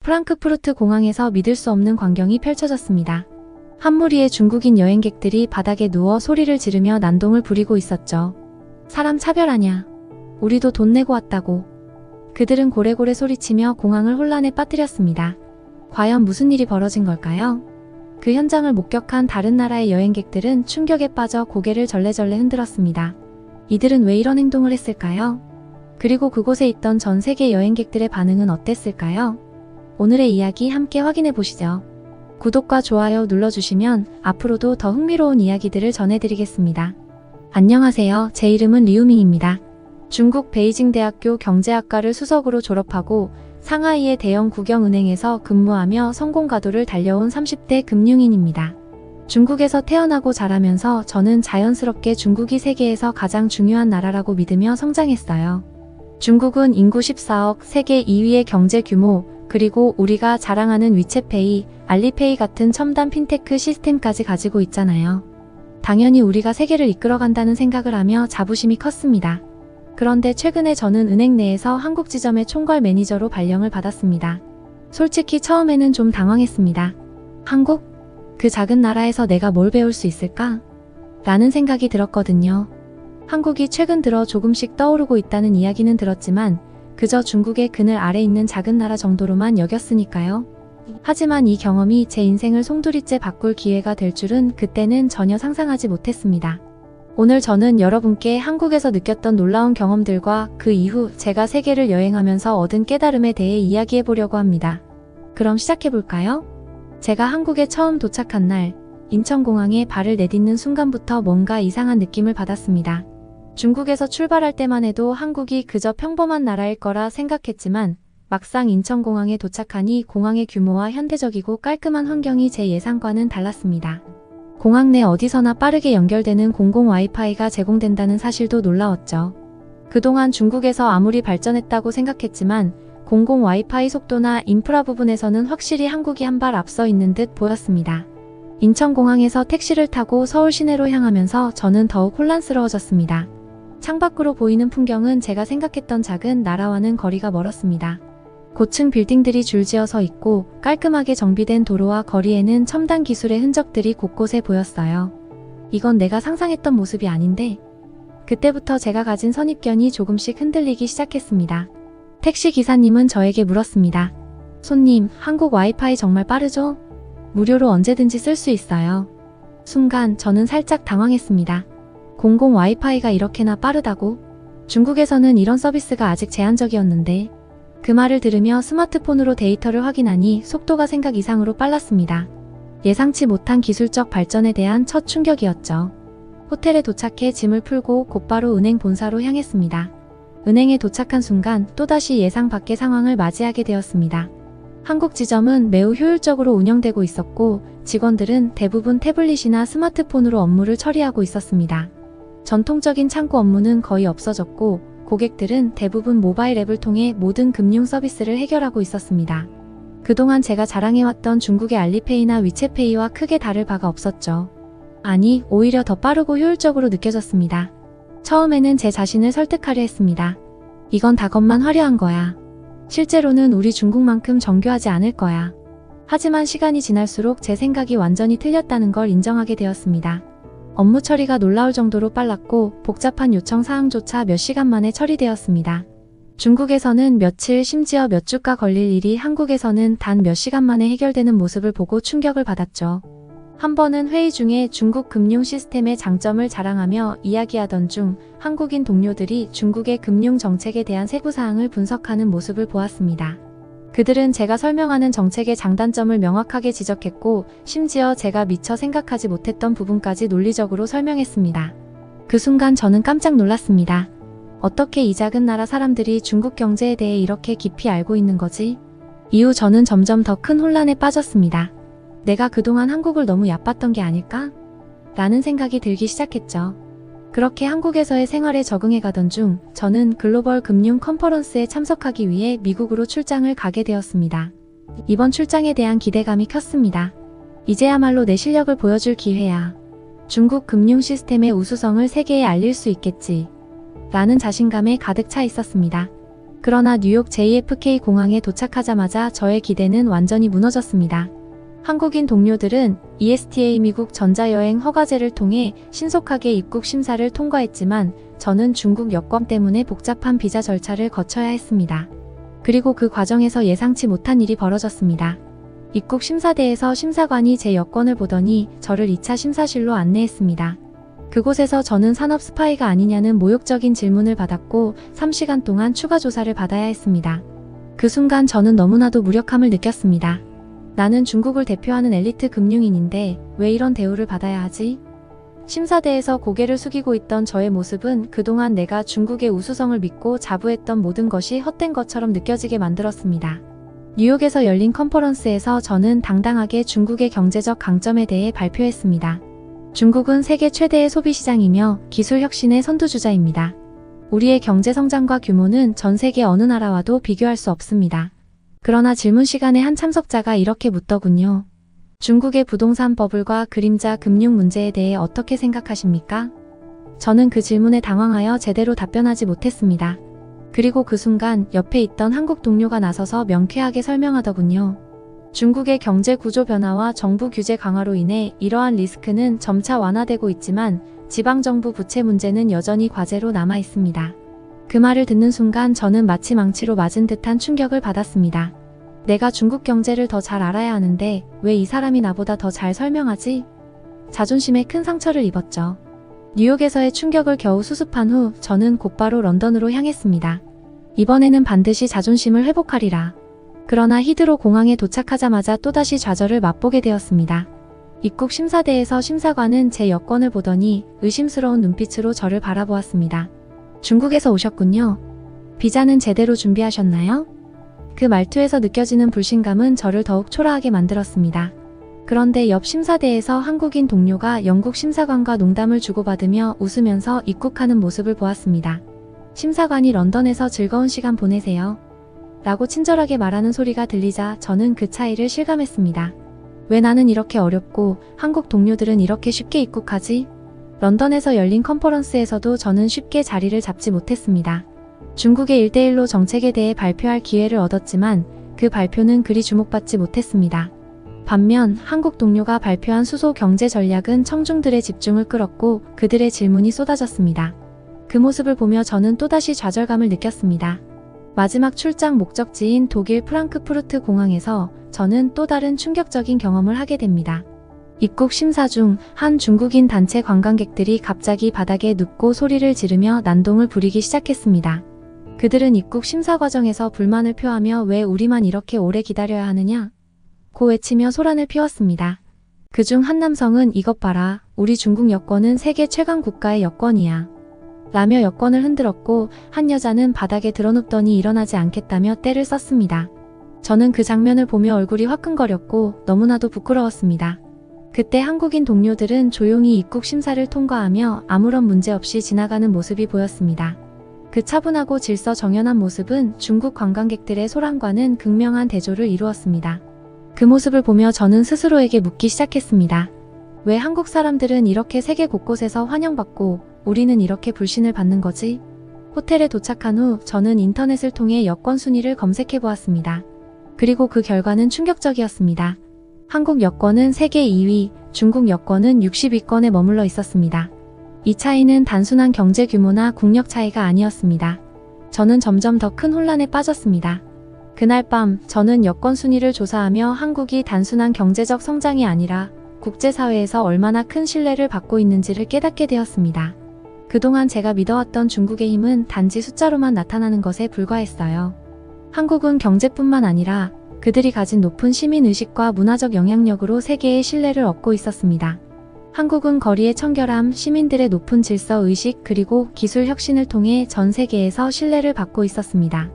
프랑크푸르트 공항에서 믿을 수 없는 광경이 펼쳐졌습니다. 한 무리의 중국인 여행객들이 바닥에 누워 소리를 지르며 난동을 부리고 있었죠. 사람 차별하냐? 우리도 돈 내고 왔다고. 그들은 고래고래 소리치며 공항을 혼란에 빠뜨렸습니다. 과연 무슨 일이 벌어진 걸까요? 그 현장을 목격한 다른 나라의 여행객들은 충격에 빠져 고개를 절레절레 흔들었습니다. 이들은 왜 이런 행동을 했을까요? 그리고 그곳에 있던 전 세계 여행객들의 반응은 어땠을까요? 오늘의 이야기 함께 확인해 보시죠. 구독과 좋아요 눌러주시면 앞으로도 더 흥미로운 이야기들을 전해드리겠습니다. 안녕하세요. 제 이름은 리우밍입니다. 중국 베이징대학교 경제학과를 수석으로 졸업하고 상하이의 대형 국영은행에서 근무하며 성공가도를 달려온 30대 금융인입니다. 중국에서 태어나고 자라면서 저는 자연스럽게 중국이 세계에서 가장 중요한 나라라고 믿으며 성장했어요. 중국은 인구 14억, 세계 2위의 경제 규모, 그리고 우리가 자랑하는 위챗페이, 알리페이 같은 첨단 핀테크 시스템까지 가지고 있잖아요. 당연히 우리가 세계를 이끌어간다는 생각을 하며 자부심이 컸습니다. 그런데 최근에 저는 은행 내에서 한국 지점의 총괄 매니저로 발령을 받았습니다. 솔직히 처음에는 좀 당황했습니다. 한국? 그 작은 나라에서 내가 뭘 배울 수 있을까? 라는 생각이 들었거든요. 한국이 최근 들어 조금씩 떠오르고 있다는 이야기는 들었지만 그저 중국의 그늘 아래 있는 작은 나라 정도로만 여겼으니까요. 하지만 이 경험이 제 인생을 송두리째 바꿀 기회가 될 줄은 그때는 전혀 상상하지 못했습니다. 오늘 저는 여러분께 한국에서 느꼈던 놀라운 경험들과 그 이후 제가 세계를 여행하면서 얻은 깨달음에 대해 이야기해 보려고 합니다. 그럼 시작해 볼까요? 제가 한국에 처음 도착한 날, 인천공항에 발을 내딛는 순간부터 뭔가 이상한 느낌을 받았습니다. 중국에서 출발할 때만 해도 한국이 그저 평범한 나라일 거라 생각했지만 막상 인천공항에 도착하니 공항의 규모와 현대적이고 깔끔한 환경이 제 예상과는 달랐습니다. 공항 내 어디서나 빠르게 연결되는 공공 와이파이가 제공된다는 사실도 놀라웠죠. 그동안 중국에서 아무리 발전했다고 생각했지만 공공 와이파이 속도나 인프라 부분에서는 확실히 한국이 한 발 앞서 있는 듯 보였습니다. 인천공항에서 택시를 타고 서울 시내로 향하면서 저는 더욱 혼란스러워졌습니다. 창밖으로 보이는 풍경은 제가 생각했던 작은 나라와는 거리가 멀었습니다. 고층 빌딩들이 줄지어 서 있고 깔끔하게 정비된 도로와 거리에는 첨단 기술의 흔적들이 곳곳에 보였어요. 이건 내가 상상했던 모습이 아닌데? 그때부터 제가 가진 선입견이 조금씩 흔들리기 시작했습니다. 택시 기사님은 저에게 물었습니다. 손님, 한국 와이파이 정말 빠르죠? 무료로 언제든지 쓸 수 있어요. 순간 저는 살짝 당황했습니다. 공공 와이파이가 이렇게나 빠르다고? 중국에서는 이런 서비스가 아직 제한적이었는데. 그 말을 들으며 스마트폰으로 데이터를 확인하니 속도가 생각 이상으로 빨랐습니다. 예상치 못한 기술적 발전에 대한 첫 충격이었죠. 호텔에 도착해 짐을 풀고 곧바로 은행 본사로 향했습니다. 은행에 도착한 순간 또다시 예상 밖의 상황을 맞이하게 되었습니다. 한국 지점은 매우 효율적으로 운영되고 있었고 직원들은 대부분 태블릿이나 스마트폰으로 업무를 처리하고 있었습니다. 전통적인 창구 업무는 거의 없어졌고 고객들은 대부분 모바일 앱을 통해 모든 금융 서비스를 해결하고 있었습니다. 그동안 제가 자랑해왔던 중국의 알리페이나 위챗페이와 크게 다를 바가 없었죠. 아니, 오히려 더 빠르고 효율적으로 느껴졌습니다. 처음에는 제 자신을 설득하려 했습니다. 이건 다 겉만 화려한 거야. 실제로는 우리 중국만큼 정교하지 않을 거야. 하지만 시간이 지날수록 제 생각이 완전히 틀렸다는 걸 인정하게 되었습니다. 업무 처리가 놀라울 정도로 빨랐고 복잡한 요청 사항조차 몇 시간 만에 처리되었습니다. 중국에서는 며칠 심지어 몇 주가 걸릴 일이 한국에서는 단 몇 시간 만에 해결되는 모습을 보고 충격을 받았죠. 한 번은 회의 중에 중국 금융 시스템의 장점을 자랑하며 이야기하던 중 한국인 동료들이 중국의 금융 정책에 대한 세부 사항을 분석하는 모습을 보았습니다. 그들은 제가 설명하는 정책의 장단점을 명확하게 지적했고 심지어 제가 미처 생각하지 못했던 부분까지 논리적으로 설명했습니다. 그 순간 저는 깜짝 놀랐습니다. 어떻게 이 작은 나라 사람들이 중국 경제에 대해 이렇게 깊이 알고 있는 거지? 이후 저는 점점 더 큰 혼란에 빠졌습니다. 내가 그동안 한국을 너무 얕봤던 게 아닐까? 라는 생각이 들기 시작했죠. 그렇게 한국에서의 생활에 적응해 가던 중 저는 글로벌 금융 컨퍼런스에 참석하기 위해 미국으로 출장을 가게 되었습니다. 이번 출장에 대한 기대감이 컸습니다. 이제야말로 내 실력을 보여줄 기회야. 중국 금융 시스템의 우수성을 세계에 알릴 수 있겠지. 라는 자신감에 가득 차 있었습니다. 그러나 뉴욕 JFK 공항에 도착하자마자 저의 기대는 완전히 무너졌습니다. 한국인 동료들은 ESTA 미국 전자여행 허가제를 통해 신속하게 입국 심사를 통과했지만 저는 중국 여권 때문에 복잡한 비자 절차를 거쳐야 했습니다. 그리고 그 과정에서 예상치 못한 일이 벌어졌습니다. 입국 심사대에서 심사관이 제 여권을 보더니 저를 2차 심사실로 안내했습니다. 그곳에서 저는 산업 스파이가 아니냐는 모욕적인 질문을 받았고 3시간 동안 추가 조사를 받아야 했습니다. 그 순간 저는 너무나도 무력함을 느꼈습니다. 나는 중국을 대표하는 엘리트 금융인인데 왜 이런 대우를 받아야 하지? 심사대에서 고개를 숙이고 있던 저의 모습은 그동안 내가 중국의 우수성을 믿고 자부했던 모든 것이 헛된 것처럼 느껴지게 만들었습니다. 뉴욕에서 열린 컨퍼런스에서 저는 당당하게 중국의 경제적 강점에 대해 발표했습니다. 중국은 세계 최대의 소비시장이며 기술 혁신의 선두주자입니다. 우리의 경제 성장과 규모는 전 세계 어느 나라와도 비교할 수 없습니다. 그러나 질문 시간에 한 참석자가 이렇게 묻더군요. 중국의 부동산 버블과 그림자 금융 문제에 대해 어떻게 생각하십니까? 저는 그 질문에 당황하여 제대로 답변하지 못했습니다. 그리고 그 순간 옆에 있던 한국 동료가 나서서 명쾌하게 설명하더군요. 중국의 경제 구조 변화와 정부 규제 강화로 인해 이러한 리스크는 점차 완화되고 있지만 지방정부 부채 문제는 여전히 과제로 남아 있습니다. 그 말을 듣는 순간 저는 마치 망치로 맞은 듯한 충격을 받았습니다. 내가 중국 경제를 더 잘 알아야 하는데 왜 이 사람이 나보다 더 잘 설명하지? 자존심에 큰 상처를 입었죠. 뉴욕에서의 충격을 겨우 수습한 후 저는 곧바로 런던으로 향했습니다. 이번에는 반드시 자존심을 회복하리라. 그러나 히드로 공항에 도착하자마자 또다시 좌절을 맛보게 되었습니다. 입국 심사대에서 심사관은 제 여권을 보더니 의심스러운 눈빛으로 저를 바라보았습니다. 중국에서 오셨군요. 비자는 제대로 준비하셨나요? 그 말투에서 느껴지는 불신감은 저를 더욱 초라하게 만들었습니다. 그런데 옆 심사대에서 한국인 동료가 영국 심사관과 농담을 주고받으며 웃으면서 입국하는 모습을 보았습니다. 심사관이 런던에서 즐거운 시간 보내세요. 라고 친절하게 말하는 소리가 들리자 저는 그 차이를 실감했습니다. 왜 나는 이렇게 어렵고 한국 동료들은 이렇게 쉽게 입국하지? 런던에서 열린 컨퍼런스에서도 저는 쉽게 자리를 잡지 못했습니다. 중국의 1대1로 정책에 대해 발표할 기회를 얻었지만 그 발표는 그리 주목받지 못했습니다. 반면 한국 동료가 발표한 수소 경제 전략은 청중들의 집중을 끌었고 그들의 질문이 쏟아졌습니다. 그 모습을 보며 저는 또다시 좌절감을 느꼈습니다. 마지막 출장 목적지인 독일 프랑크푸르트 공항에서 저는 또 다른 충격적인 경험을 하게 됩니다. 입국 심사 중 한 중국인 단체 관광객들이 갑자기 바닥에 눕고 소리를 지르며 난동을 부리기 시작했습니다. 그들은 입국 심사 과정에서 불만을 표하며 왜 우리만 이렇게 오래 기다려야 하느냐? 고 외치며 소란을 피웠습니다. 그중 한 남성은 이것 봐라, 우리 중국 여권은 세계 최강 국가의 여권이야. 라며 여권을 흔들었고 한 여자는 바닥에 드러눕더니 일어나지 않겠다며 떼를 썼습니다. 저는 그 장면을 보며 얼굴이 화끈거렸고 너무나도 부끄러웠습니다. 그때 한국인 동료들은 조용히 입국 심사를 통과하며 아무런 문제 없이 지나가는 모습이 보였습니다. 그 차분하고 질서 정연한 모습은 중국 관광객들의 소란과는 극명한 대조를 이루었습니다. 그 모습을 보며 저는 스스로에게 묻기 시작했습니다. 왜 한국 사람들은 이렇게 세계 곳곳에서 환영받고 우리는 이렇게 불신을 받는 거지? 호텔에 도착한 후 저는 인터넷을 통해 여권 순위를 검색해 보았습니다. 그리고 그 결과는 충격적이었습니다. 한국 여권은 세계 2위, 중국 여권은 60위권에 머물러 있었습니다. 이 차이는 단순한 경제 규모나 국력 차이가 아니었습니다. 저는 점점 더 큰 혼란에 빠졌습니다. 그날 밤 저는 여권 순위를 조사하며 한국이 단순한 경제적 성장이 아니라 국제사회에서 얼마나 큰 신뢰를 받고 있는지를 깨닫게 되었습니다. 그동안 제가 믿어왔던 중국의 힘은 단지 숫자로만 나타나는 것에 불과했어요. 한국은 경제뿐만 아니라 그들이 가진 높은 시민의식과 문화적 영향력으로 세계의 신뢰를 얻고 있었습니다. 한국은 거리의 청결함, 시민들의 높은 질서의식 그리고 기술 혁신을 통해 전 세계에서 신뢰를 받고 있었습니다.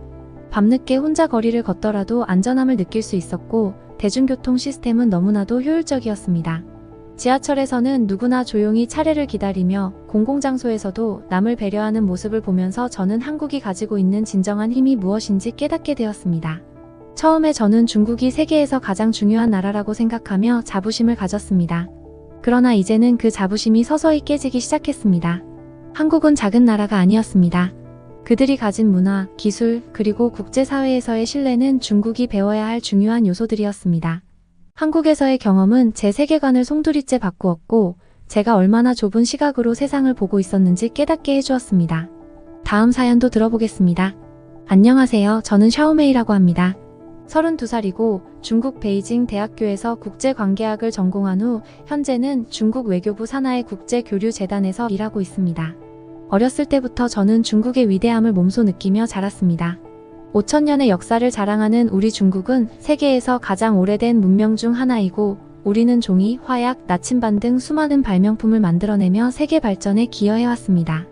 밤늦게 혼자 거리를 걷더라도 안전함을 느낄 수 있었고 대중교통 시스템은 너무나도 효율적이었습니다. 지하철에서는 누구나 조용히 차례를 기다리며 공공장소에서도 남을 배려하는 모습을 보면서 저는 한국이 가지고 있는 진정한 힘이 무엇인지 깨닫게 되었습니다. 처음에 저는 중국이 세계에서 가장 중요한 나라라고 생각하며 자부심을 가졌습니다. 그러나 이제는 그 자부심이 서서히 깨지기 시작했습니다. 한국은 작은 나라가 아니었습니다. 그들이 가진 문화, 기술, 그리고 국제사회에서의 신뢰는 중국이 배워야 할 중요한 요소들이었습니다. 한국에서의 경험은 제 세계관을 송두리째 바꾸었고, 제가 얼마나 좁은 시각으로 세상을 보고 있었는지 깨닫게 해주었습니다. 다음 사연도 들어보겠습니다. 안녕하세요. 저는 샤오메이라고 합니다. 32살이고 중국 베이징 대학교에서 국제관계학을 전공한 후 현재는 중국 외교부 산하의 국제교류재단에서 일하고 있습니다. 어렸을 때부터 저는 중국의 위대함을 몸소 느끼며 자랐습니다. 5000년의 역사를 자랑하는 우리 중국은 세계에서 가장 오래된 문명 중 하나이고 우리는 종이, 화약, 나침반 등 수많은 발명품을 만들어내며 세계 발전에 기여해왔습니다.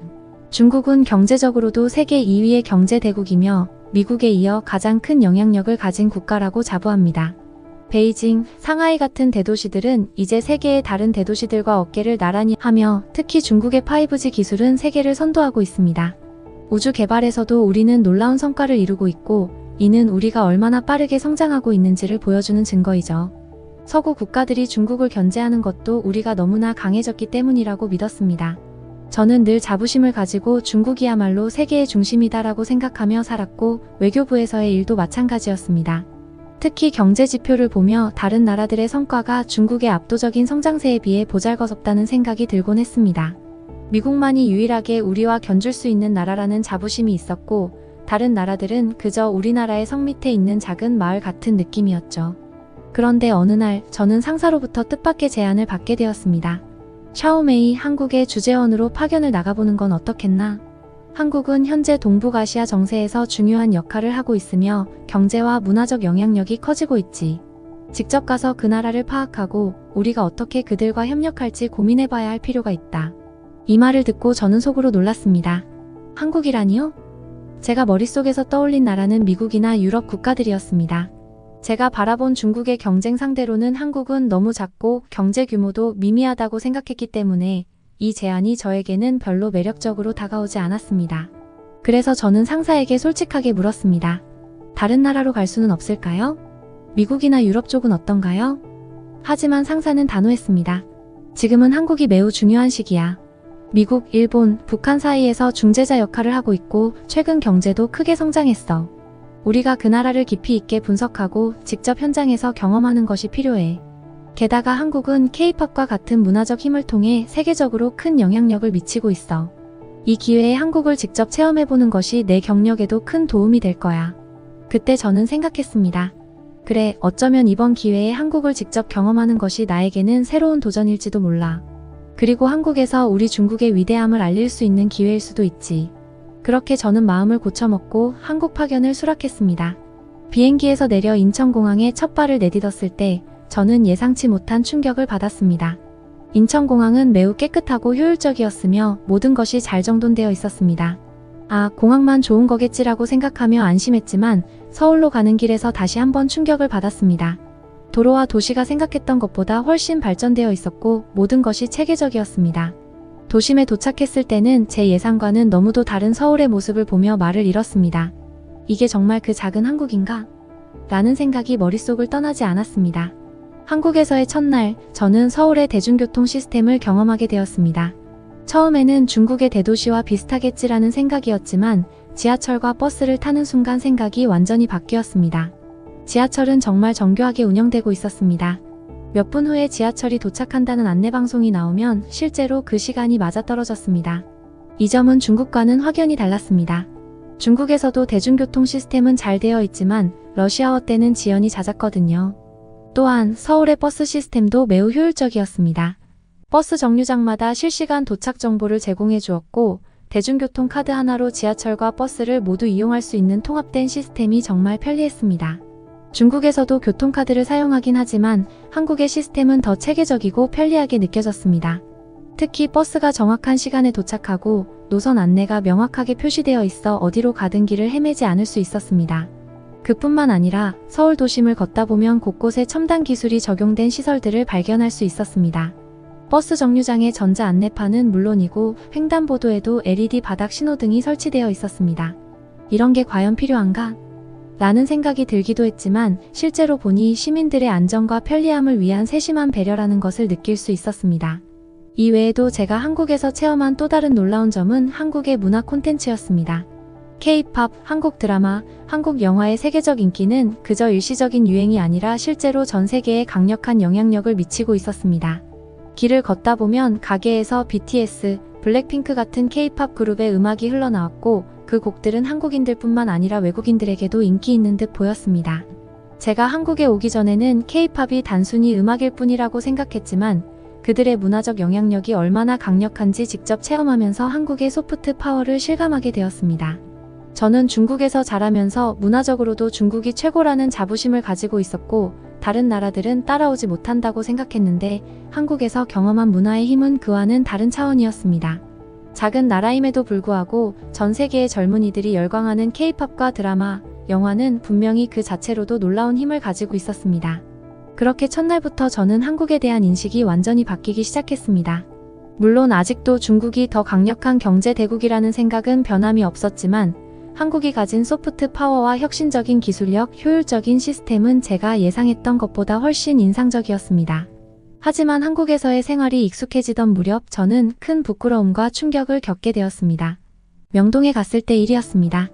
중국은 경제적으로도 세계 2위의 경제대국이며 미국에 이어 가장 큰 영향력을 가진 국가라고 자부합니다. 베이징, 상하이 같은 대도시들은 이제 세계의 다른 대도시들과 어깨를 나란히 하며 특히 중국의 5G 기술은 세계를 선도하고 있습니다. 우주 개발에서도 우리는 놀라운 성과를 이루고 있고 이는 우리가 얼마나 빠르게 성장하고 있는지를 보여주는 증거이죠. 서구 국가들이 중국을 견제하는 것도 우리가 너무나 강해졌기 때문이라고 믿었습니다. 저는 늘 자부심을 가지고 중국이야말로 세계의 중심이다라고 생각하며 살았고 외교부에서의 일도 마찬가지였습니다. 특히 경제 지표를 보며 다른 나라들의 성과가 중국의 압도적인 성장세에 비해 보잘것없다는 생각이 들곤 했습니다. 미국만이 유일하게 우리와 견줄 수 있는 나라라는 자부심이 있었고 다른 나라들은 그저 우리나라의 성 밑에 있는 작은 마을 같은 느낌이었죠. 그런데 어느 날 저는 상사로부터 뜻밖의 제안을 받게 되었습니다. 샤오메이, 한국의 주재원으로 파견을 나가보는 건 어떻겠나? 한국은 현재 동북아시아 정세에서 중요한 역할을 하고 있으며 경제와 문화적 영향력이 커지고 있지. 직접 가서 그 나라를 파악하고 우리가 어떻게 그들과 협력할지 고민해봐야 할 필요가 있다. 이 말을 듣고 저는 속으로 놀랐습니다. 한국이라니요? 제가 머릿속에서 떠올린 나라는 미국이나 유럽 국가들이었습니다. 제가 바라본 중국의 경쟁 상대로는 한국은 너무 작고 경제 규모도 미미하다고 생각했기 때문에 이 제안이 저에게는 별로 매력적으로 다가오지 않았습니다. 그래서 저는 상사에게 솔직하게 물었습니다. 다른 나라로 갈 수는 없을까요? 미국이나 유럽 쪽은 어떤가요? 하지만 상사는 단호했습니다. 지금은 한국이 매우 중요한 시기야. 미국, 일본, 북한 사이에서 중재자 역할을 하고 있고 최근 경제도 크게 성장했어. 우리가 그 나라를 깊이 있게 분석하고 직접 현장에서 경험하는 것이 필요해. 게다가 한국은 K-팝과 같은 문화적 힘을 통해 세계적으로 큰 영향력을 미치고 있어. 이 기회에 한국을 직접 체험해보는 것이 내 경력에도 큰 도움이 될 거야. 그때 저는 생각했습니다. 그래, 어쩌면 이번 기회에 한국을 직접 경험하는 것이 나에게는 새로운 도전일지도 몰라. 그리고 한국에서 우리 중국의 위대함을 알릴 수 있는 기회일 수도 있지. 그렇게 저는 마음을 고쳐먹고 한국 파견을 수락했습니다. 비행기에서 내려 인천공항에 첫 발을 내딛었을 때 저는 예상치 못한 충격을 받았습니다. 인천공항은 매우 깨끗하고 효율적이었으며 모든 것이 잘 정돈되어 있었습니다. 아, 공항만 좋은 거겠지라고 생각하며 안심했지만 서울로 가는 길에서 다시 한번 충격을 받았습니다. 도로와 도시가 생각했던 것보다 훨씬 발전되어 있었고 모든 것이 체계적이었습니다. 도심에 도착했을 때는 제 예상과는 너무도 다른 서울의 모습을 보며 말을 잃었습니다. 이게 정말 그 작은 한국인가? 라는 생각이 머릿속을 떠나지 않았습니다. 한국에서의 첫날, 저는 서울의 대중교통 시스템을 경험하게 되었습니다. 처음에는 중국의 대도시와 비슷하겠지라는 생각이었지만 지하철과 버스를 타는 순간 생각이 완전히 바뀌었습니다. 지하철은 정말 정교하게 운영되고 있었습니다. 몇 분 후에 지하철이 도착한다는 안내방송이 나오면 실제로 그 시간이 맞아떨어졌습니다. 이 점은 중국과는 확연히 달랐습니다. 중국에서도 대중교통 시스템은 잘 되어 있지만 러시아어 때는 지연이 잦았거든요. 또한 서울의 버스 시스템도 매우 효율적이었습니다. 버스 정류장마다 실시간 도착 정보를 제공해 주었고 대중교통 카드 하나로 지하철과 버스를 모두 이용할 수 있는 통합된 시스템이 정말 편리했습니다. 중국에서도 교통카드를 사용하긴 하지만 한국의 시스템은 더 체계적이고 편리하게 느껴졌습니다. 특히 버스가 정확한 시간에 도착하고 노선 안내가 명확하게 표시되어 있어 어디로 가든 길을 헤매지 않을 수 있었습니다. 그뿐만 아니라 서울 도심을 걷다 보면 곳곳에 첨단 기술이 적용된 시설들을 발견할 수 있었습니다. 버스 정류장의 전자 안내판은 물론이고 횡단보도에도 LED 바닥 신호등이 설치되어 있었습니다. 이런 게 과연 필요한가? 라는 생각이 들기도 했지만 실제로 보니 시민들의 안전과 편리함을 위한 세심한 배려라는 것을 느낄 수 있었습니다. 이 외에도 제가 한국에서 체험한 또 다른 놀라운 점은 한국의 문화 콘텐츠였습니다. K-팝, 한국 드라마, 한국 영화의 세계적 인기는 그저 일시적인 유행이 아니라 실제로 전 세계에 강력한 영향력을 미치고 있었습니다. 길을 걷다 보면 가게에서 BTS, 블랙핑크 같은 K-팝 그룹의 음악이 흘러나왔고 그 곡들은 한국인들뿐만 아니라 외국인들에게도 인기 있는 듯 보였습니다. 제가 한국에 오기 전에는 K-팝이 단순히 음악일 뿐이라고 생각했지만 그들의 문화적 영향력이 얼마나 강력한지 직접 체험하면서 한국의 소프트 파워를 실감하게 되었습니다. 저는 중국에서 자라면서 문화적으로도 중국이 최고라는 자부심을 가지고 있었고 다른 나라들은 따라오지 못한다고 생각했는데 한국에서 경험한 문화의 힘은 그와는 다른 차원이었습니다. 작은 나라임에도 불구하고 전 세계의 젊은이들이 열광하는 K-팝과 드라마, 영화는 분명히 그 자체로도 놀라운 힘을 가지고 있었습니다. 그렇게 첫날부터 저는 한국에 대한 인식이 완전히 바뀌기 시작했습니다. 물론 아직도 중국이 더 강력한 경제 대국이라는 생각은 변함이 없었지만 한국이 가진 소프트 파워와 혁신적인 기술력, 효율적인 시스템은 제가 예상했던 것보다 훨씬 인상적이었습니다. 하지만 한국에서의 생활이 익숙해지던 무렵 저는 큰 부끄러움과 충격을 겪게 되었습니다. 명동에 갔을 때 일이었습니다.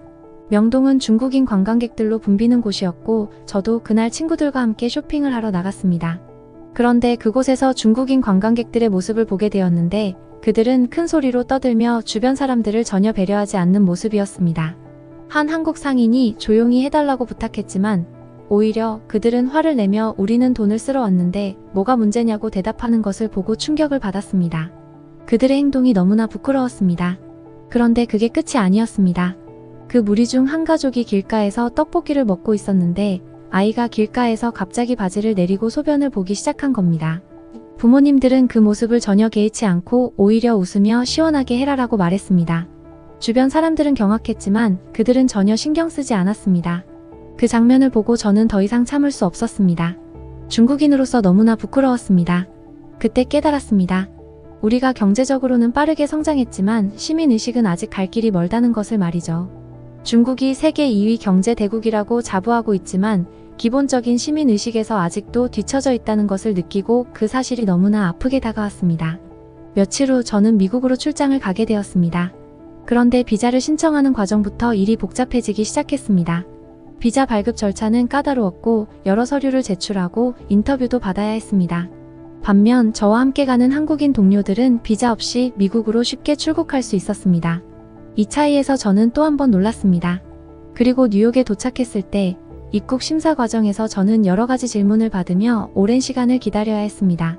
명동은 중국인 관광객들로 붐비는 곳이었고 저도 그날 친구들과 함께 쇼핑을 하러 나갔습니다. 그런데 그곳에서 중국인 관광객들의 모습을 보게 되었는데 그들은 큰 소리로 떠들며 주변 사람들을 전혀 배려하지 않는 모습이었습니다. 한 한국 상인이 조용히 해달라고 부탁했지만 오히려 그들은 화를 내며 우리는 돈을 쓰러 왔는데 뭐가 문제냐고 대답하는 것을 보고 충격을 받았습니다. 그들의 행동이 너무나 부끄러웠습니다. 그런데 그게 끝이 아니었습니다. 그 무리 중 한 가족이 길가에서 떡볶이를 먹고 있었는데 아이가 길가에서 갑자기 바지를 내리고 소변을 보기 시작한 겁니다. 부모님들은 그 모습을 전혀 개의치 않고 오히려 웃으며 시원하게 해라라고 말했습니다. 주변 사람들은 경악했지만 그들은 전혀 신경 쓰지 않았습니다. 그 장면을 보고 저는 더 이상 참을 수 없었습니다. 중국인으로서 너무나 부끄러웠습니다. 그때 깨달았습니다. 우리가 경제적으로는 빠르게 성장했지만 시민의식은 아직 갈 길이 멀다는 것을 말이죠. 중국이 세계 2위 경제 대국이라고 자부하고 있지만 기본적인 시민의식에서 아직도 뒤처져 있다는 것을 느끼고 그 사실이 너무나 아프게 다가왔습니다. 며칠 후 저는 미국으로 출장을 가게 되었습니다. 그런데 비자를 신청하는 과정부터 일이 복잡해지기 시작했습니다. 비자 발급 절차는 까다로웠고 여러 서류를 제출하고 인터뷰도 받아야 했습니다. 반면 저와 함께 가는 한국인 동료들은 비자 없이 미국으로 쉽게 출국할 수 있었습니다. 이 차이에서 저는 또 한 번 놀랐습니다. 그리고 뉴욕에 도착했을 때 입국 심사 과정에서 저는 여러 가지 질문을 받으며 오랜 시간을 기다려야 했습니다.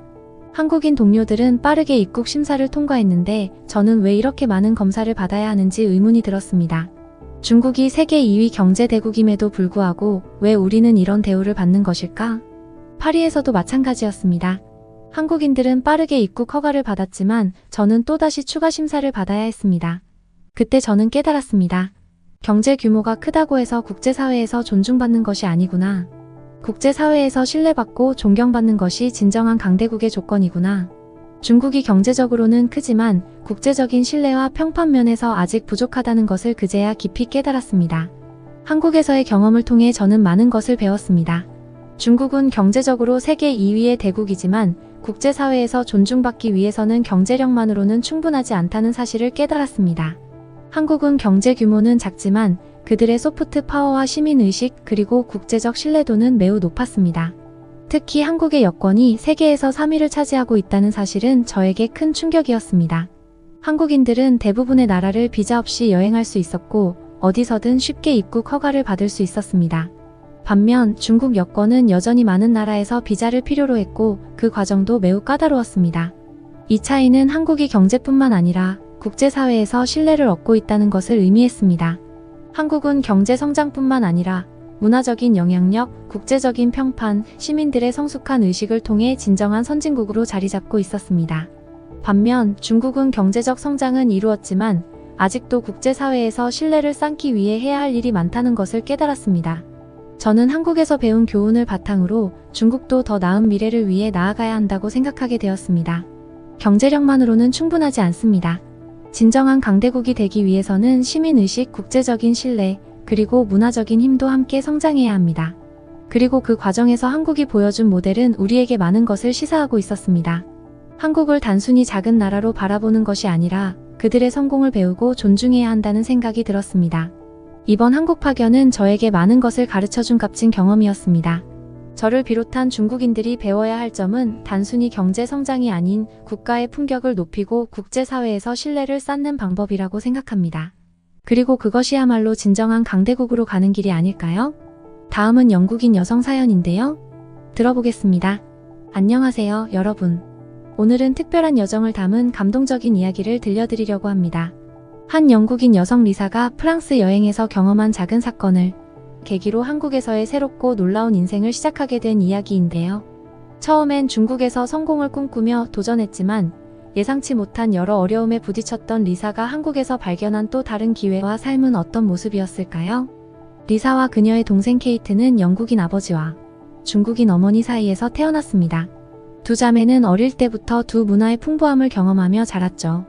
한국인 동료들은 빠르게 입국 심사를 통과했는데 저는 왜 이렇게 많은 검사를 받아야 하는지 의문이 들었습니다. 중국이 세계 2위 경제 대국임에도 불구하고 왜 우리는 이런 대우를 받는 것일까? 파리에서도 마찬가지였습니다. 한국인들은 빠르게 입국 허가를 받았지만 저는 또다시 추가 심사를 받아야 했습니다. 그때 저는 깨달았습니다. 경제 규모가 크다고 해서 국제사회에서 존중받는 것이 아니구나. 국제사회에서 신뢰받고 존경받는 것이 진정한 강대국의 조건이구나. 중국이 경제적으로는 크지만 국제적인 신뢰와 평판 면에서 아직 부족하다는 것을 그제야 깊이 깨달았습니다. 한국에서의 경험을 통해 저는 많은 것을 배웠습니다. 중국은 경제적으로 세계 2위의 대국이지만 국제사회에서 존중받기 위해서는 경제력만으로는 충분하지 않다는 사실을 깨달았습니다. 한국은 경제 규모는 작지만 그들의 소프트 파워와 시민의식 그리고 국제적 신뢰도는 매우 높았습니다. 특히 한국의 여권이 세계에서 3위를 차지하고 있다는 사실은 저에게 큰 충격이었습니다. 한국인들은 대부분의 나라를 비자 없이 여행할 수 있었고 어디서든 쉽게 입국 허가를 받을 수 있었습니다. 반면 중국 여권은 여전히 많은 나라에서 비자를 필요로 했고 그 과정도 매우 까다로웠습니다. 이 차이는 한국이 경제뿐만 아니라 국제사회에서 신뢰를 얻고 있다는 것을 의미했습니다. 한국은 경제 성장뿐만 아니라 문화적인 영향력, 국제적인 평판, 시민들의 성숙한 의식을 통해 진정한 선진국으로 자리 잡고 있었습니다. 반면 중국은 경제적 성장은 이루었지만 아직도 국제사회에서 신뢰를 쌓기 위해 해야 할 일이 많다는 것을 깨달았습니다. 저는 한국에서 배운 교훈을 바탕으로 중국도 더 나은 미래를 위해 나아가야 한다고 생각하게 되었습니다. 경제력만으로는 충분하지 않습니다. 진정한 강대국이 되기 위해서는 시민의식, 국제적인 신뢰, 그리고 문화적인 힘도 함께 성장해야 합니다. 그리고 그 과정에서 한국이 보여준 모델은 우리에게 많은 것을 시사하고 있었습니다. 한국을 단순히 작은 나라로 바라보는 것이 아니라 그들의 성공을 배우고 존중해야 한다는 생각이 들었습니다. 이번 한국 파견은 저에게 많은 것을 가르쳐준 값진 경험이었습니다. 저를 비롯한 중국인들이 배워야 할 점은 단순히 경제 성장이 아닌 국가의 품격을 높이고 국제사회에서 신뢰를 쌓는 방법이라고 생각합니다. 그리고 그것이야말로 진정한 강대국으로 가는 길이 아닐까요? 다음은 영국인 여성 사연인데요. 들어보겠습니다. 안녕하세요, 여러분. 오늘은 특별한 여정을 담은 감동적인 이야기를 들려드리려고 합니다. 한 영국인 여성 리사가 프랑스 여행에서 경험한 작은 사건을 계기로 한국에서의 새롭고 놀라운 인생을 시작하게 된 이야기인데요. 처음엔 중국에서 성공을 꿈꾸며 도전했지만 예상치 못한 여러 어려움에 부딪혔던 리사가 한국에서 발견한 또 다른 기회와 삶은 어떤 모습이었을까요? 리사와 그녀의 동생 케이트는 영국인 아버지와 중국인 어머니 사이에서 태어났습니다. 두 자매는 어릴 때부터 두 문화의 풍부함을 경험하며 자랐죠.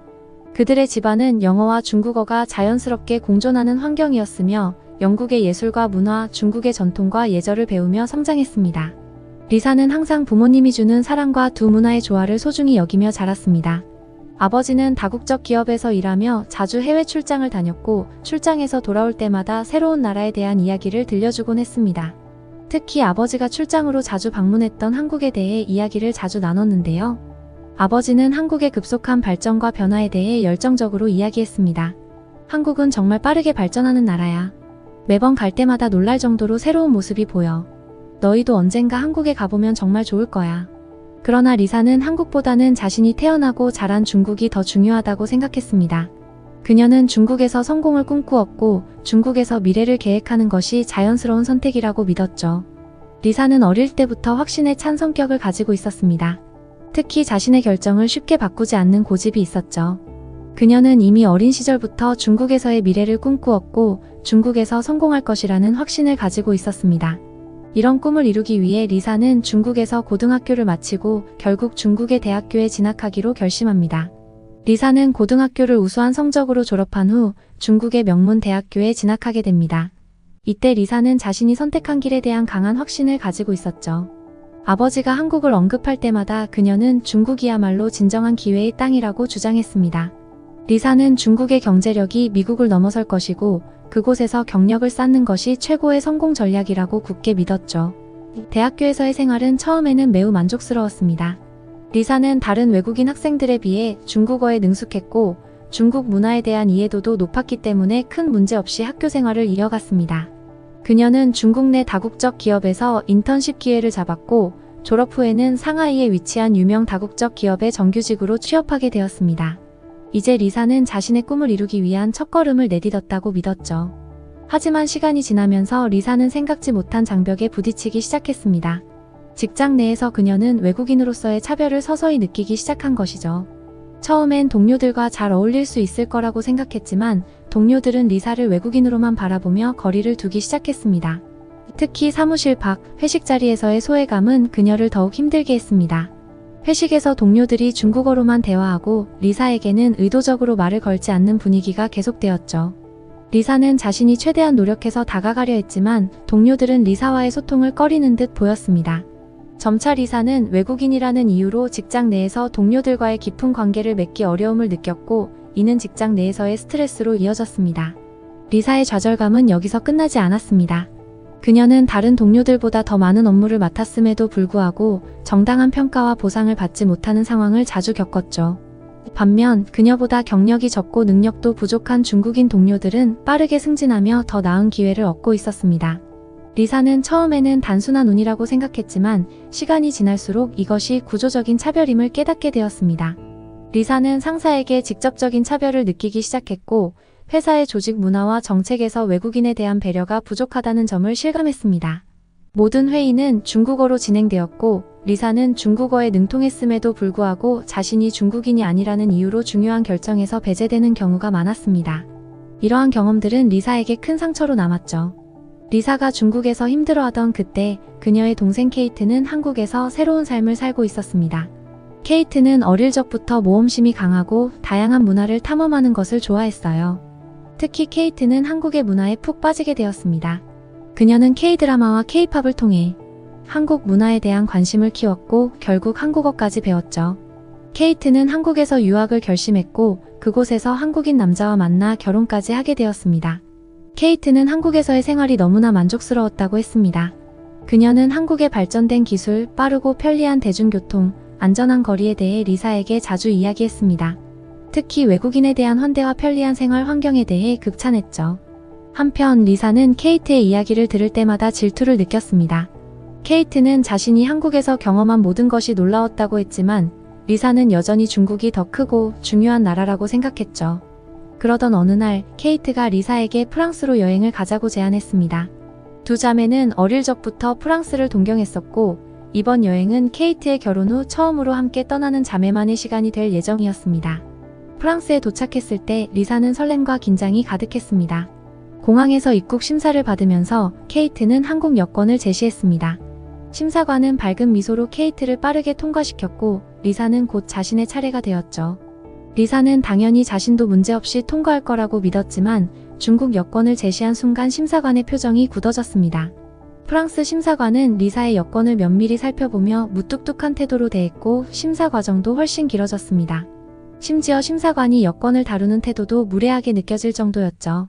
그들의 집안은 영어와 중국어가 자연스럽게 공존하는 환경이었으며 영국의 예술과 문화, 중국의 전통과 예절을 배우며 성장했습니다. 리사는 항상 부모님이 주는 사랑과 두 문화의 조화를 소중히 여기며 자랐습니다. 아버지는 다국적 기업에서 일하며 자주 해외 출장을 다녔고 출장에서 돌아올 때마다 새로운 나라에 대한 이야기를 들려주곤 했습니다. 특히 아버지가 출장으로 자주 방문했던 한국에 대해 이야기를 자주 나눴는데요. 아버지는 한국의 급속한 발전과 변화에 대해 열정적으로 이야기했습니다. 한국은 정말 빠르게 발전하는 나라야. 매번 갈 때마다 놀랄 정도로 새로운 모습이 보여. 너희도 언젠가 한국에 가보면 정말 좋을 거야. 그러나 리사는 한국보다는 자신이 태어나고 자란 중국이 더 중요하다고 생각했습니다. 그녀는 중국에서 성공을 꿈꾸었고 중국에서 미래를 계획하는 것이 자연스러운 선택이라고 믿었죠. 리사는 어릴 때부터 확신에 찬 성격을 가지고 있었습니다. 특히 자신의 결정을 쉽게 바꾸지 않는 고집이 있었죠. 그녀는 이미 어린 시절부터 중국에서의 미래를 꿈꾸었고 중국에서 성공할 것이라는 확신을 가지고 있었습니다. 이런 꿈을 이루기 위해 리사는 중국에서 고등학교를 마치고 결국 중국의 대학교에 진학하기로 결심합니다. 리사는 고등학교를 우수한 성적으로 졸업한 후 중국의 명문 대학교에 진학하게 됩니다. 이때 리사는 자신이 선택한 길에 대한 강한 확신을 가지고 있었죠. 아버지가 한국을 언급할 때마다 그녀는 중국이야말로 진정한 기회의 땅이라고 주장했습니다. 리사는 중국의 경제력이 미국을 넘어설 것이고 그곳에서 경력을 쌓는 것이 최고의 성공 전략이라고 굳게 믿었죠. 대학교에서의 생활은 처음에는 매우 만족스러웠습니다. 리사는 다른 외국인 학생들에 비해 중국어에 능숙했고 중국 문화에 대한 이해도도 높았기 때문에 큰 문제 없이 학교 생활을 이어갔습니다. 그녀는 중국 내 다국적 기업에서 인턴십 기회를 잡았고 졸업 후에는 상하이에 위치한 유명 다국적 기업의 정규직으로 취업하게 되었습니다. 이제 리사는 자신의 꿈을 이루기 위한 첫걸음을 내딛었다고 믿었죠. 하지만 시간이 지나면서 리사는 생각지 못한 장벽에 부딪히기 시작했습니다. 직장 내에서 그녀는 외국인으로서의 차별을 서서히 느끼기 시작한 것이죠. 처음엔 동료들과 잘 어울릴 수 있을 거라고 생각했지만 동료들은 리사를 외국인으로만 바라보며 거리를 두기 시작했습니다. 특히 사무실 밖, 회식 자리에서의 소외감은 그녀를 더욱 힘들게 했습니다. 회식에서 동료들이 중국어로만 대화하고 리사에게는 의도적으로 말을 걸지 않는 분위기가 계속되었죠. 리사는 자신이 최대한 노력해서 다가가려 했지만 동료들은 리사와의 소통을 꺼리는 듯 보였습니다. 점차 리사는 외국인이라는 이유로 직장 내에서 동료들과의 깊은 관계를 맺기 어려움을 느꼈고 이는 직장 내에서의 스트레스로 이어졌습니다. 리사의 좌절감은 여기서 끝나지 않았습니다. 그녀는 다른 동료들보다 더 많은 업무를 맡았음에도 불구하고 정당한 평가와 보상을 받지 못하는 상황을 자주 겪었죠. 반면 그녀보다 경력이 적고 능력도 부족한 중국인 동료들은 빠르게 승진하며 더 나은 기회를 얻고 있었습니다. 리사는 처음에는 단순한 운이라고 생각했지만 시간이 지날수록 이것이 구조적인 차별임을 깨닫게 되었습니다. 리사는 상사에게 직접적인 차별을 느끼기 시작했고 회사의 조직 문화와 정책에서 외국인에 대한 배려가 부족하다는 점을 실감했습니다. 모든 회의는 중국어로 진행되었고 리사는 중국어에 능통했음에도 불구하고 자신이 중국인이 아니라는 이유로 중요한 결정에서 배제되는 경우가 많았습니다. 이러한 경험들은 리사에게 큰 상처로 남았죠. 리사가 중국에서 힘들어하던 그때 그녀의 동생 케이트는 한국에서 새로운 삶을 살고 있었습니다. 케이트는 어릴 적부터 모험심이 강하고 다양한 문화를 탐험하는 것을 좋아했어요. 특히 케이트는 한국의 문화에 푹 빠지게 되었습니다. 그녀는 K-드라마와 K-팝을 통해 한국 문화에 대한 관심을 키웠고 결국 한국어까지 배웠죠. 케이트는 한국에서 유학을 결심했고 그곳에서 한국인 남자와 만나 결혼까지 하게 되었습니다. 케이트는 한국에서의 생활이 너무나 만족스러웠다고 했습니다. 그녀는 한국의 발전된 기술, 빠르고 편리한 대중교통, 안전한 거리에 대해 리사에게 자주 이야기했습니다. 특히 외국인에 대한 환대와 편리한 생활 환경에 대해 극찬했죠. 한편 리사는 케이트의 이야기를 들을 때마다 질투를 느꼈습니다. 케이트는 자신이 한국에서 경험한 모든 것이 놀라웠다고 했지만 리사는 여전히 중국이 더 크고 중요한 나라라고 생각했죠. 그러던 어느 날 케이트가 리사에게 프랑스로 여행을 가자고 제안했습니다. 두 자매는 어릴 적부터 프랑스를 동경했었고 이번 여행은 케이트의 결혼 후 처음으로 함께 떠나는 자매만의 시간이 될 예정이었습니다. 프랑스에 도착했을 때 리사는 설렘과 긴장이 가득했습니다. 공항에서 입국 심사를 받으면서 케이트는 한국 여권을 제시했습니다. 심사관은 밝은 미소로 케이트를 빠르게 통과시켰고 리사는 곧 자신의 차례가 되었죠. 리사는 당연히 자신도 문제없이 통과할 거라고 믿었지만 중국 여권을 제시한 순간 심사관의 표정이 굳어졌습니다. 프랑스 심사관은 리사의 여권을 면밀히 살펴보며 무뚝뚝한 태도로 대했고 심사 과정도 훨씬 길어졌습니다. 심지어 심사관이 여권을 다루는 태도도 무례하게 느껴질 정도였죠.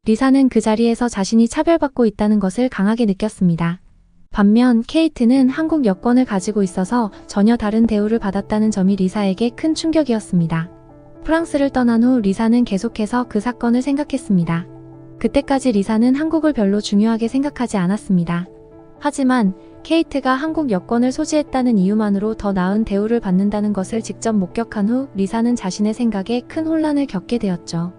리사는 그 자리에서 자신이 차별받고 있다는 것을 강하게 느꼈습니다. 반면 케이트는 한국 여권을 가지고 있어서 전혀 다른 대우를 받았다는 점이 리사에게 큰 충격이었습니다. 프랑스를 떠난 후 리사는 계속해서 그 사건을 생각했습니다. 그때까지 리사는 한국을 별로 중요하게 생각하지 않았습니다. 하지만 케이트가 한국 여권을 소지했다는 이유만으로 더 나은 대우를 받는다는 것을 직접 목격한 후 리사는 자신의 생각에 큰 혼란을 겪게 되었죠.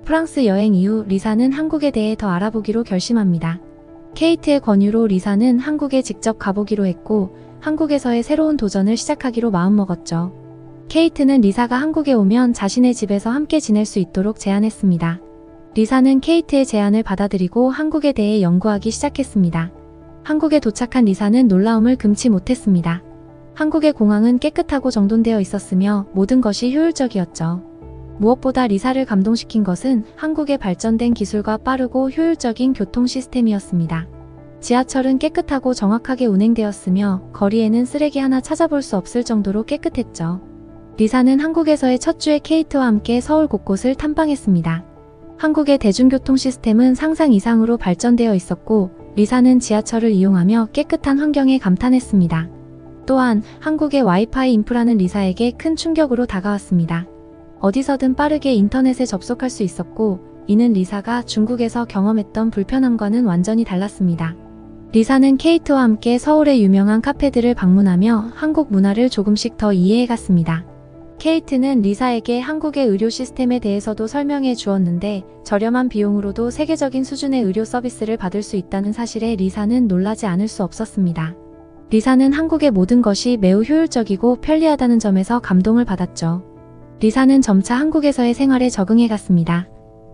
프랑스 여행 이후 리사는 한국에 대해 더 알아보기로 결심합니다. 케이트의 권유로 리사는 한국에 직접 가보기로 했고 한국에서의 새로운 도전을 시작하기로 마음먹었죠. 케이트는 리사가 한국에 오면 자신의 집에서 함께 지낼 수 있도록 제안했습니다. 리사는 케이트의 제안을 받아들이고 한국에 대해 연구하기 시작했습니다. 한국에 도착한 리사는 놀라움을 금치 못했습니다. 한국의 공항은 깨끗하고 정돈되어 있었으며 모든 것이 효율적이었죠. 무엇보다 리사를 감동시킨 것은 한국의 발전된 기술과 빠르고 효율적인 교통 시스템이었습니다. 지하철은 깨끗하고 정확하게 운행되었으며 거리에는 쓰레기 하나 찾아볼 수 없을 정도로 깨끗했죠. 리사는 한국에서의 첫 주에 케이트와 함께 서울 곳곳을 탐방했습니다. 한국의 대중교통 시스템은 상상 이상으로 발전되어 있었고 리사는 지하철을 이용하며 깨끗한 환경에 감탄했습니다. 또한 한국의 와이파이 인프라는 리사에게 큰 충격으로 다가왔습니다. 어디서든 빠르게 인터넷에 접속할 수 있었고 이는 리사가 중국에서 경험했던 불편함과는 완전히 달랐습니다. 리사는 케이트와 함께 서울의 유명한 카페들을 방문하며 한국 문화를 조금씩 더 이해해갔습니다. 케이트는 리사에게 한국의 의료 시스템에 대해서도 설명해 주었는데 저렴한 비용으로도 세계적인 수준의 의료 서비스를 받을 수 있다는 사실에 리사는 놀라지 않을 수 없었습니다. 리사는 한국의 모든 것이 매우 효율적이고 편리하다는 점에서 감동을 받았죠. 리사는 점차 한국에서의 생활에 적응해 갔습니다.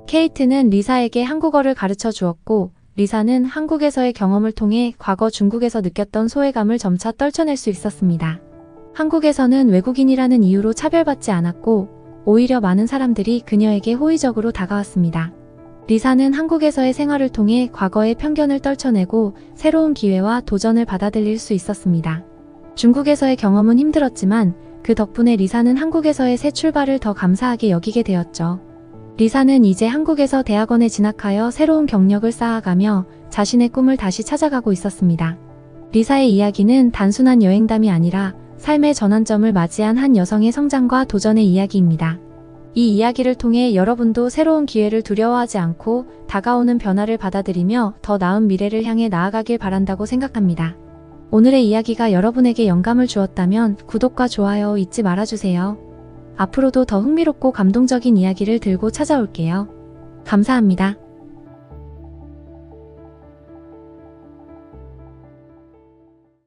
케이트는 리사에게 한국어를 가르쳐 주었고 리사는 한국에서의 경험을 통해 과거 중국에서 느꼈던 소외감을 점차 떨쳐낼 수 있었습니다. 한국에서는 외국인이라는 이유로 차별받지 않았고 오히려 많은 사람들이 그녀에게 호의적으로 다가왔습니다. 리사는 한국에서의 생활을 통해 과거의 편견을 떨쳐내고 새로운 기회와 도전을 받아들일 수 있었습니다. 중국에서의 경험은 힘들었지만 그 덕분에 리사는 한국에서의 새 출발을 더 감사하게 여기게 되었죠. 리사는 이제 한국에서 대학원에 진학하여 새로운 경력을 쌓아가며 자신의 꿈을 다시 찾아가고 있었습니다. 리사의 이야기는 단순한 여행담이 아니라 삶의 전환점을 맞이한 한 여성의 성장과 도전의 이야기입니다. 이 이야기를 통해 여러분도 새로운 기회를 두려워하지 않고 다가오는 변화를 받아들이며 더 나은 미래를 향해 나아가길 바란다고 생각합니다. 오늘의 이야기가 여러분에게 영감을 주었다면 구독과 좋아요 잊지 말아주세요. 앞으로도 더 흥미롭고 감동적인 이야기를 들고 찾아올게요. 감사합니다.